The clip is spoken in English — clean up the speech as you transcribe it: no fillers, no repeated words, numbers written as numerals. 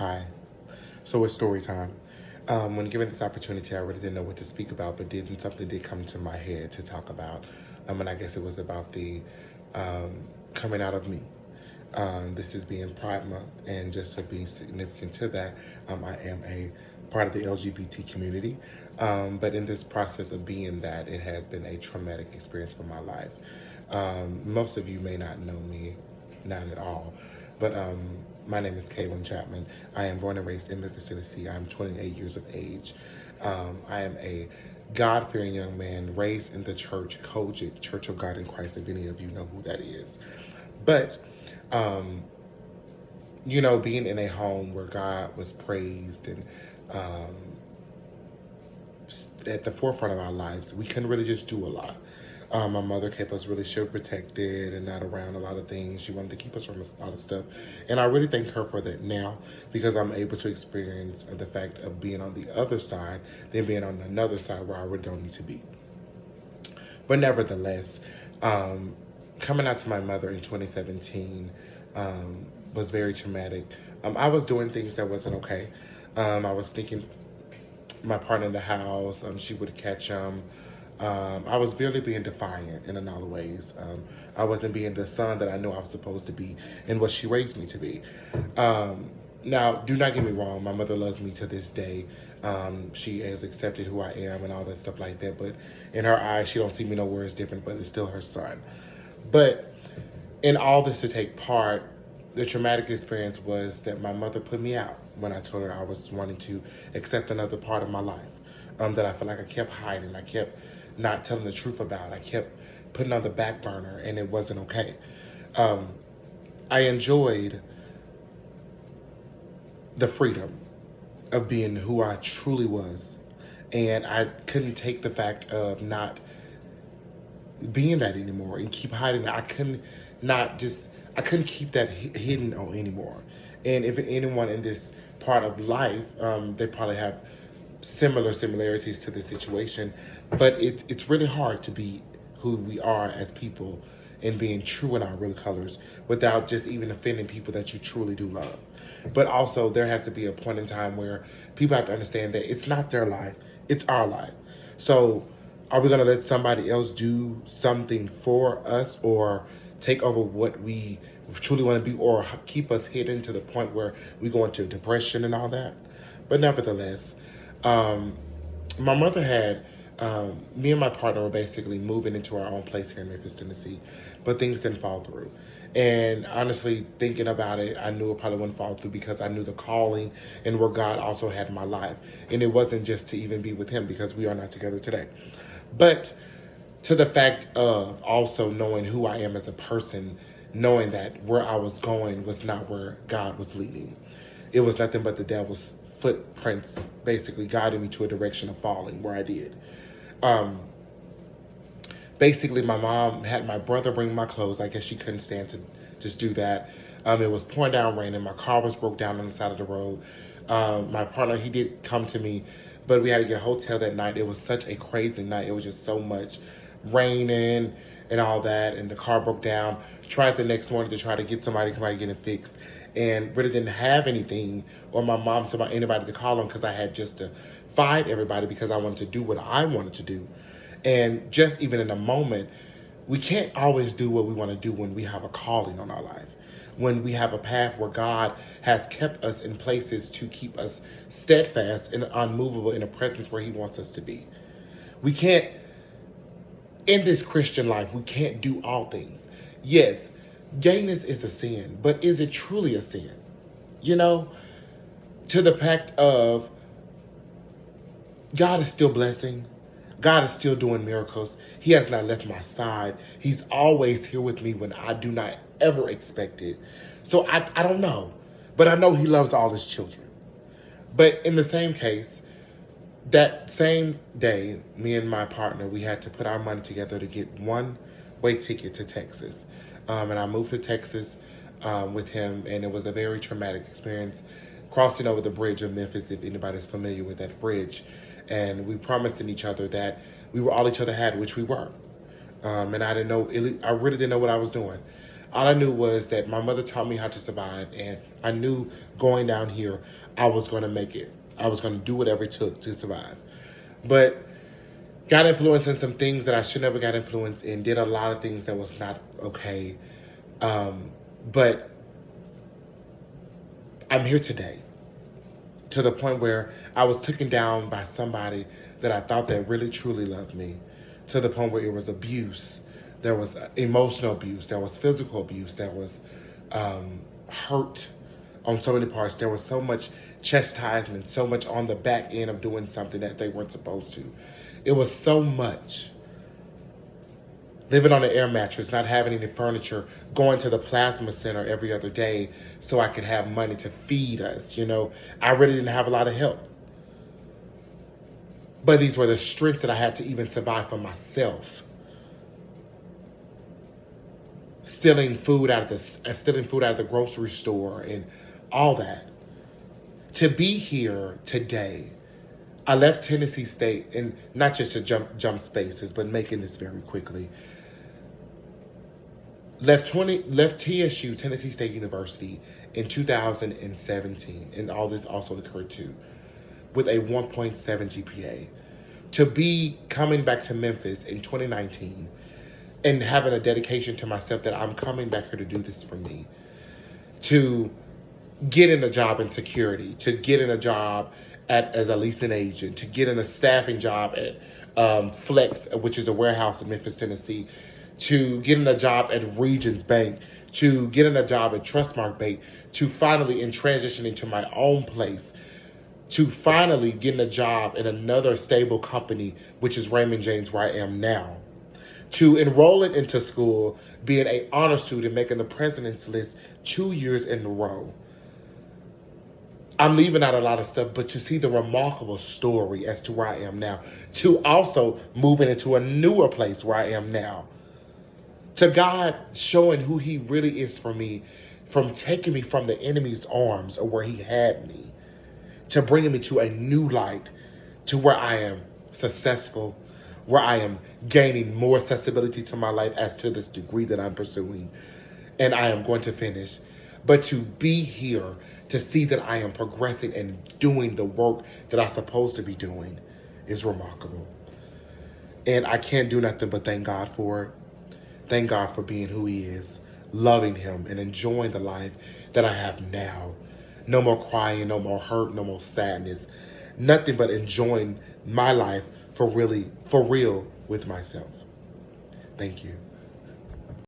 Hi. So it's story time. When given this opportunity, I really didn't know what to speak about, but something did come to my head to talk about. And I guess it was about the um, coming out of me. This is being Pride Month, and just to be significant to that, I am a part of the LGBT community. But in this process of being that, it has been a traumatic experience for my life. Most of you may not know me, not at all, but my name is Kaylin Chapman. I am born and raised in Memphis, Tennessee. I'm 28 years of age. I am a God-fearing young man raised in the church, Kojic, Church of God in Christ, if any of you know who that is. But, being in a home where God was praised and at the forefront of our lives, we couldn't really just do a lot. My mother kept us really shield protected and not around a lot of things. She wanted to keep us from a lot of stuff. And I really thank her for that now, because I'm able to experience the fact of being on the other side than being on another side where I really don't need to be. But nevertheless, coming out to my mother in 2017 was very traumatic. I was doing things that wasn't okay. I was sneaking my partner in the house. She would catch him. I was really being defiant in a lot of ways. I wasn't being the son that I knew I was supposed to be and what she raised me to be. Now, do not get me wrong. My mother loves me to this day. She has accepted who I am and all that stuff like that. But in her eyes, she don't see me nowhere as different, but it's still her son. But in all this to take part, the traumatic experience was that my mother put me out when I told her I was wanting to accept another part of my life that I felt like I kept hiding. I kept not telling the truth about. I kept putting on the back burner, and it wasn't okay. I enjoyed the freedom of being who I truly was, and I couldn't take the fact of not being that anymore and keep hiding it. I couldn't keep that hidden anymore. And if anyone in this part of life, they probably have similarities to the situation, but it's really hard to be who we are as people and being true in our real colors without just even offending people that you truly do love. But also, there has to be a point in time where people have to understand that it's not their life, it's our life. So are we going to let somebody else do something for us or take over what we truly want to be, or keep us hidden to the point where we go into depression and all that? But nevertheless, my mother had, me and my partner were basically moving into our own place here in Memphis, Tennessee, but things didn't fall through. And honestly, thinking about it, I knew it probably wouldn't fall through because I knew the calling and where God also had in my life. And it wasn't just to even be with him, because we are not together today. But to the fact of also knowing who I am as a person, knowing that where I was going was not where God was leading. It was nothing but the devil's footprints basically guiding me to a direction of falling where I did. Basically, my mom had my brother bring my clothes. I guess she couldn't stand to just do that. It was pouring down rain, and my car was broke down on the side of the road. My partner, he did come to me, but we had to get a hotel that night. It was such a crazy night. It was just so much raining and all that, and the car broke down. Tried the next morning to try to get somebody to come out and get it fixed, and really didn't have anything, or my mom, anybody to call on, because I had just to fight everybody because I wanted to do what I wanted to do. And just even in a moment, we can't always do what we want to do when we have a calling on our life, when we have a path where God has kept us in places to keep us steadfast and unmovable in a presence where he wants us to be. We can't, in this Christian life, we can't do all things. Yes, gayness is a sin, but is it truly a sin? To the fact of God is still blessing. God is still doing miracles. He has not left my side. He's always here with me when I do not ever expect it. So I don't know, but I know he loves all his children. But in the same case, that same day, me and my partner, we had to put our money together to get one-way ticket to Texas. And I moved to Texas with him, and it was a very traumatic experience crossing over the bridge of Memphis, if anybody's familiar with that bridge. And we promised in each other that we were all each other had, which we were. And I really didn't know what I was doing. All I knew was that my mother taught me how to survive, and I knew going down here, I was going to make it. I was going to do whatever it took to survive. But got influenced in some things that I should never got influenced in, did a lot of things that was not okay. But I'm here today, to the point where I was taken down by somebody that I thought that really truly loved me, to the point where it was abuse. There was emotional abuse. There was physical abuse. There was hurt on so many parts. There was so much chastisement, so much on the back end of doing something that they weren't supposed to. It was so much. Living on an air mattress, not having any furniture, going to the plasma center every other day so I could have money to feed us. I really didn't have a lot of help. But these were the strengths that I had to even survive for myself. Stealing food out of the grocery store and all that. To be here today, I left Tennessee State, and not just to jump spaces, but making this very quickly. Left TSU, Tennessee State University, in 2017, and all this also occurred too, with a 1.7 GPA. To be coming back to Memphis in 2019 and having a dedication to myself that I'm coming back here to do this for me, to get in a job in security, to get in a job as a leasing agent, to get in a staffing job at Flex, which is a warehouse in Memphis, Tennessee, to get in a job at Regions Bank, to get in a job at Trustmark Bank, to finally in transitioning to my own place, to finally getting a job in another stable company, which is Raymond James, where I am now, to enrolling into school, being an honor student, making the president's list 2 years in a row. I'm leaving out a lot of stuff, but to see the remarkable story as to where I am now, to also moving into a newer place where I am now, to God showing who he really is for me, from taking me from the enemy's arms or where he had me, to bringing me to a new light, to where I am successful, where I am gaining more accessibility to my life as to this degree that I'm pursuing, and I am going to finish. But to be here, to see that I am progressing and doing the work that I'm supposed to be doing is remarkable. And I can't do nothing but thank God for it. Thank God for being who he is, loving him, and enjoying the life that I have now. No more crying, no more hurt, no more sadness. Nothing but enjoying my life for real with myself. Thank you.